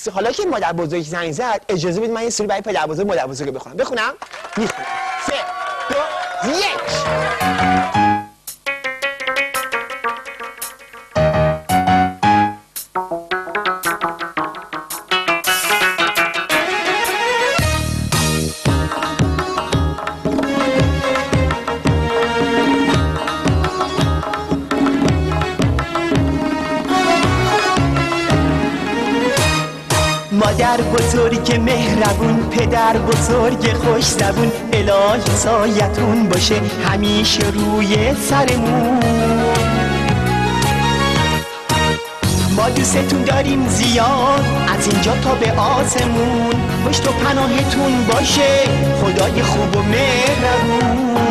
خب حالا که مادر بزرگ زنگ زد اجازه بدید من یه سری برای پدر بزرگ مادر بزرگ بخونم. بخونم؟ میخونم. 3 2 1. مادر بزرگ مهربون، پدر بزرگ خوش زبون، الهی سایتون باشه همیشه روی سرمون. ما دوستتون داریم زیاد از اینجا تا به آسمون، پشت و پناهتون باشه خدای خوب و مهربون.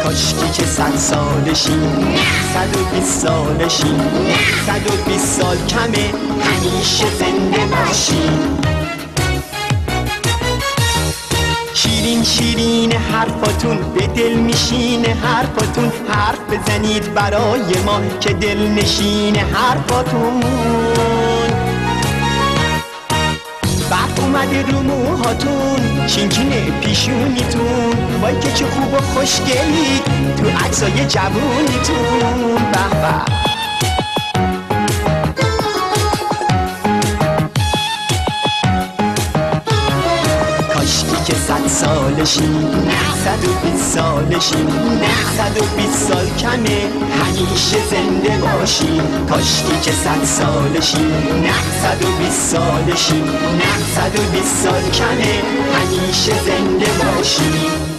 کاشکی که 100 سالشیم 120 سالشیم 120 سال کمه همیشه زنده باشیم. شیرین شیرین حرفاتون به دل میشینه حرفاتون، حرف بزنید برای ما که دل نشین حرفاتون. برف اومده رو موهاتون، چینچینه پیشونیتون، وای که چه خوب و خوشگلی تو عکسای جوونیتون. به به کاشکی که 100 سالشیم 120 سالشیم 120 سال کمه همیشه زنده باشیم. کاشکی که 100 سالشیم 120 سالشیم 120 سال کمه همیشه زنده باشیم.